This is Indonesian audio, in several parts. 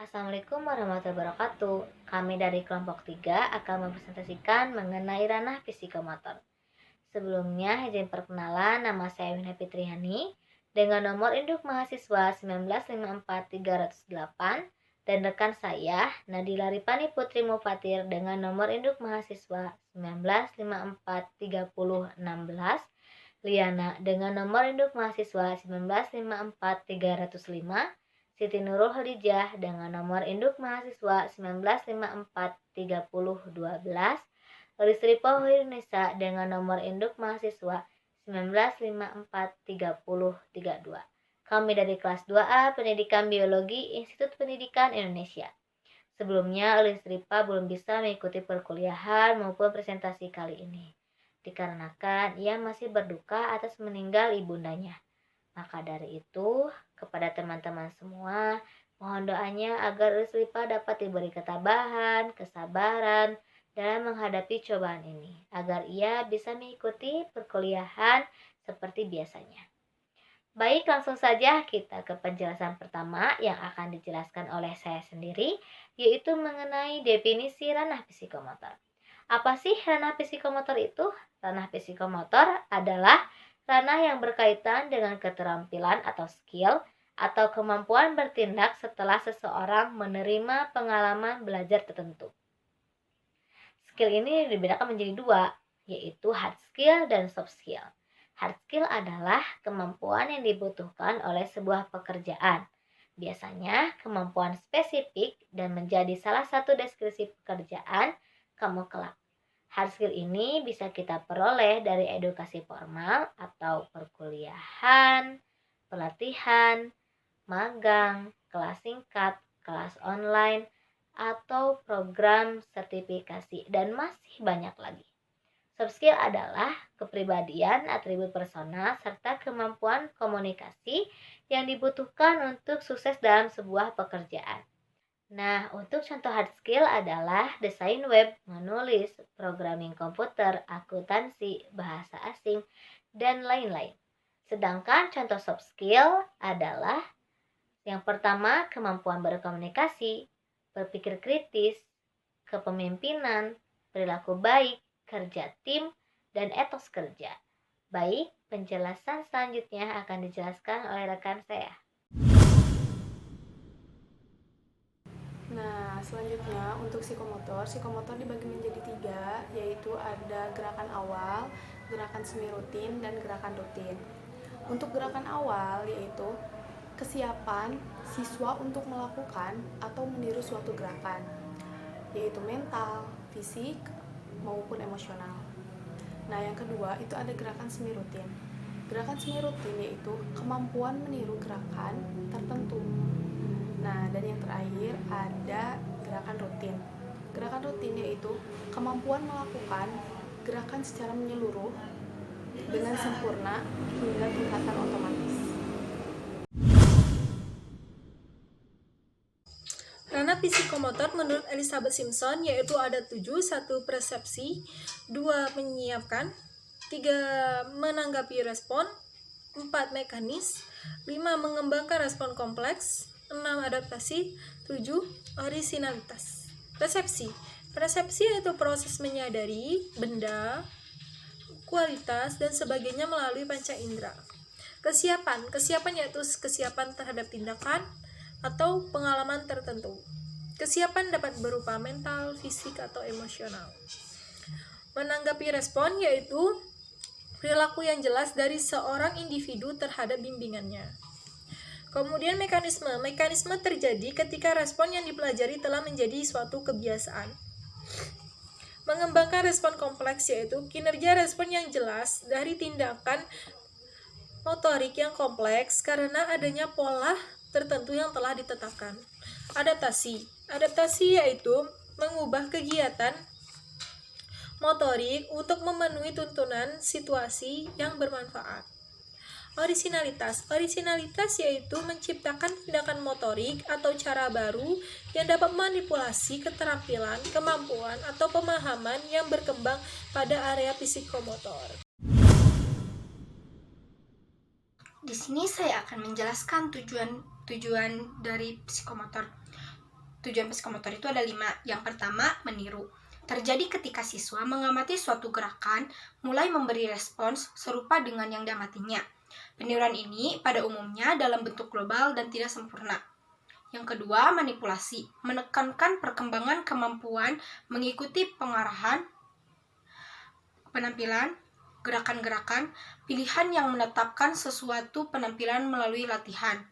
Assalamualaikum warahmatullahi wabarakatuh. Kami dari kelompok 3 akan mempresentasikan mengenai ranah psikomotor. Sebelumnya, izin perkenalan, nama saya Wina Fitriani dengan nomor induk mahasiswa 1954308 dan rekan saya Nadila Ripani Putri Mufatir dengan nomor induk mahasiswa 1954316, Liana dengan nomor induk mahasiswa 1954305, Siti Nurul Khadijah dengan nomor induk mahasiswa 1954312, Listri Nisa dengan nomor induk mahasiswa 1954332. Kami dari kelas 2A Pendidikan Biologi Institut Pendidikan Indonesia. Sebelumnya, Listripa belum bisa mengikuti perkuliahan maupun presentasi kali ini, dikarenakan ia masih berduka atas meninggal ibundanya. Maka dari itu, kepada teman-teman semua, mohon doanya agar Listripa dapat diberi ketabahan, kesabaran dalam menghadapi cobaan ini, agar ia bisa mengikuti perkuliahan seperti biasanya. Baik, langsung saja kita ke penjelasan pertama yang akan dijelaskan oleh saya sendiri, yaitu mengenai definisi ranah psikomotor. Apa sih ranah psikomotor itu? Ranah psikomotor adalah ranah yang berkaitan dengan keterampilan atau skill atau kemampuan bertindak setelah seseorang menerima pengalaman belajar tertentu. Skill ini dibedakan menjadi dua, yaitu hard skill dan soft skill. Hard skill adalah kemampuan yang dibutuhkan oleh sebuah pekerjaan. Biasanya kemampuan spesifik dan menjadi salah satu deskripsi pekerjaan kamu kelak. Hard skill ini bisa kita peroleh dari edukasi formal atau perkuliahan, pelatihan, magang, kelas singkat, kelas online, atau program sertifikasi, dan masih banyak lagi. Soft skill adalah kepribadian, atribut personal, serta kemampuan komunikasi yang dibutuhkan untuk sukses dalam sebuah pekerjaan. Nah, untuk contoh hard skill adalah desain web, menulis, programming komputer, akuntansi, bahasa asing, dan lain-lain. Sedangkan contoh soft skill adalah yang pertama, kemampuan berkomunikasi, berpikir kritis, kepemimpinan, perilaku baik, kerja tim, dan etos kerja. Baik, penjelasan selanjutnya akan dijelaskan oleh rekan saya. Nah, selanjutnya untuk psikomotor dibagi menjadi 3, yaitu ada gerakan awal, gerakan semi rutin, dan gerakan rutin. Untuk gerakan awal yaitu kesiapan siswa untuk melakukan atau meniru suatu gerakan, yaitu mental, fisik, maupun emosional. Nah, yang kedua itu ada gerakan semi rutin. Gerakan semi rutin yaitu kemampuan meniru gerakan tertentu. Nah, dan yang terakhir ada gerakan rutin. Gerakan rutin yaitu kemampuan melakukan gerakan secara menyeluruh dengan sempurna hingga tingkatan otomatis. Ranah psikomotor menurut Elizabeth Simpson yaitu ada 7, 1 persepsi, 2 menyiapkan, 3 menanggapi respon, 4 mekanis, 5 mengembangkan respon kompleks, 6 adaptasi, 7 orisinalitas. Persepsi yaitu proses menyadari benda, kualitas, dan sebagainya melalui panca indera. Kesiapan yaitu kesiapan terhadap tindakan atau pengalaman tertentu. Kesiapan dapat berupa mental, fisik, atau emosional. Menanggapi respon yaitu perilaku yang jelas dari seorang individu terhadap bimbingannya. Kemudian mekanisme terjadi ketika respon yang dipelajari telah menjadi suatu kebiasaan. Mengembangkan respon kompleks yaitu kinerja respon yang jelas dari tindakan motorik yang kompleks karena adanya pola tertentu yang telah ditetapkan. Adaptasi yaitu mengubah kegiatan motorik untuk memenuhi tuntunan situasi yang bermanfaat. Orisinalitas yaitu menciptakan tindakan motorik atau cara baru yang dapat memanipulasi keterampilan, kemampuan, atau pemahaman yang berkembang pada area psikomotor. Di sini saya akan menjelaskan tujuan dari psikomotor. tujuan psikomotor itu ada 5. Yang pertama, meniru. Terjadi ketika siswa mengamati suatu gerakan, mulai memberi respons serupa dengan yang diamatinya. Peniruan ini pada umumnya dalam bentuk global dan tidak sempurna. Yang kedua, manipulasi. Menekankan perkembangan kemampuan mengikuti pengarahan, penampilan, gerakan-gerakan, pilihan yang menetapkan sesuatu penampilan melalui latihan.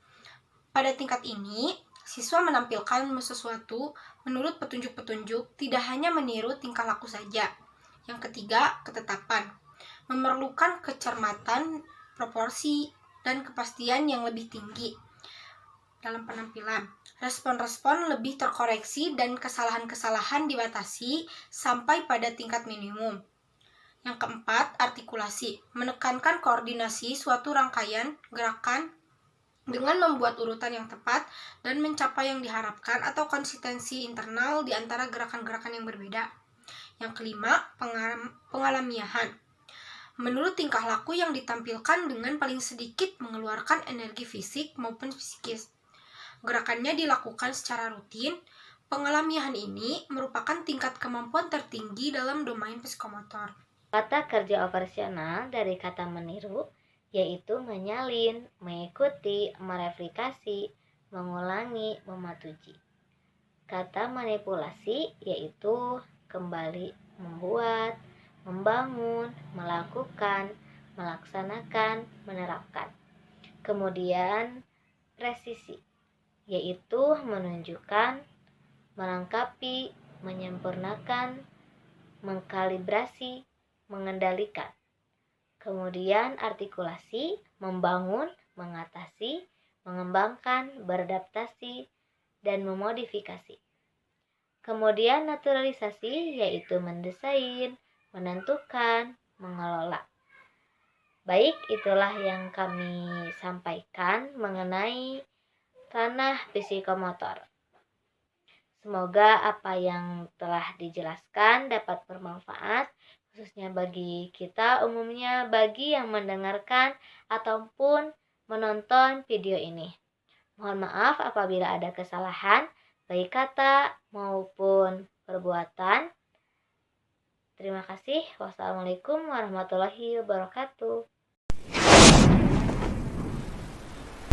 Pada tingkat ini, siswa menampilkan sesuatu menurut petunjuk-petunjuk, tidak hanya meniru tingkah laku saja. Yang ketiga, ketetapan. Memerlukan kecermatan, proporsi, dan kepastian yang lebih tinggi dalam penampilan. Respon-respon lebih terkoreksi dan kesalahan-kesalahan dibatasi sampai pada tingkat minimum. Yang keempat, artikulasi. Menekankan koordinasi suatu rangkaian gerakan dengan membuat urutan yang tepat dan mencapai yang diharapkan atau konsistensi internal di antara gerakan-gerakan yang berbeda. Yang kelima, pengalamiahan. Menurut tingkah laku yang ditampilkan dengan paling sedikit mengeluarkan energi fisik maupun psikis. Gerakannya dilakukan secara rutin. Pengalamiahan ini merupakan tingkat kemampuan tertinggi dalam domain psikomotor. Kata kerja operasional dari kata meniru yaitu menyalin, mengikuti, mereplikasi, mengulangi, mematuhi. Kata manipulasi yaitu kembali membuat, membangun, melakukan, melaksanakan, menerapkan. Kemudian presisi yaitu menunjukkan, melengkapi, menyempurnakan, mengkalibrasi, mengendalikan. Kemudian artikulasi, membangun, mengatasi, mengembangkan, beradaptasi, dan memodifikasi. Kemudian naturalisasi yaitu mendesain, menentukan, mengelola. Baik, itulah yang kami sampaikan mengenai ranah psikomotor. Semoga apa yang telah dijelaskan dapat bermanfaat, khususnya bagi kita umumnya, bagi yang mendengarkan ataupun menonton video ini. Mohon maaf apabila ada kesalahan, baik kata maupun perbuatan. Terima kasih. Wassalamualaikum warahmatullahi wabarakatuh.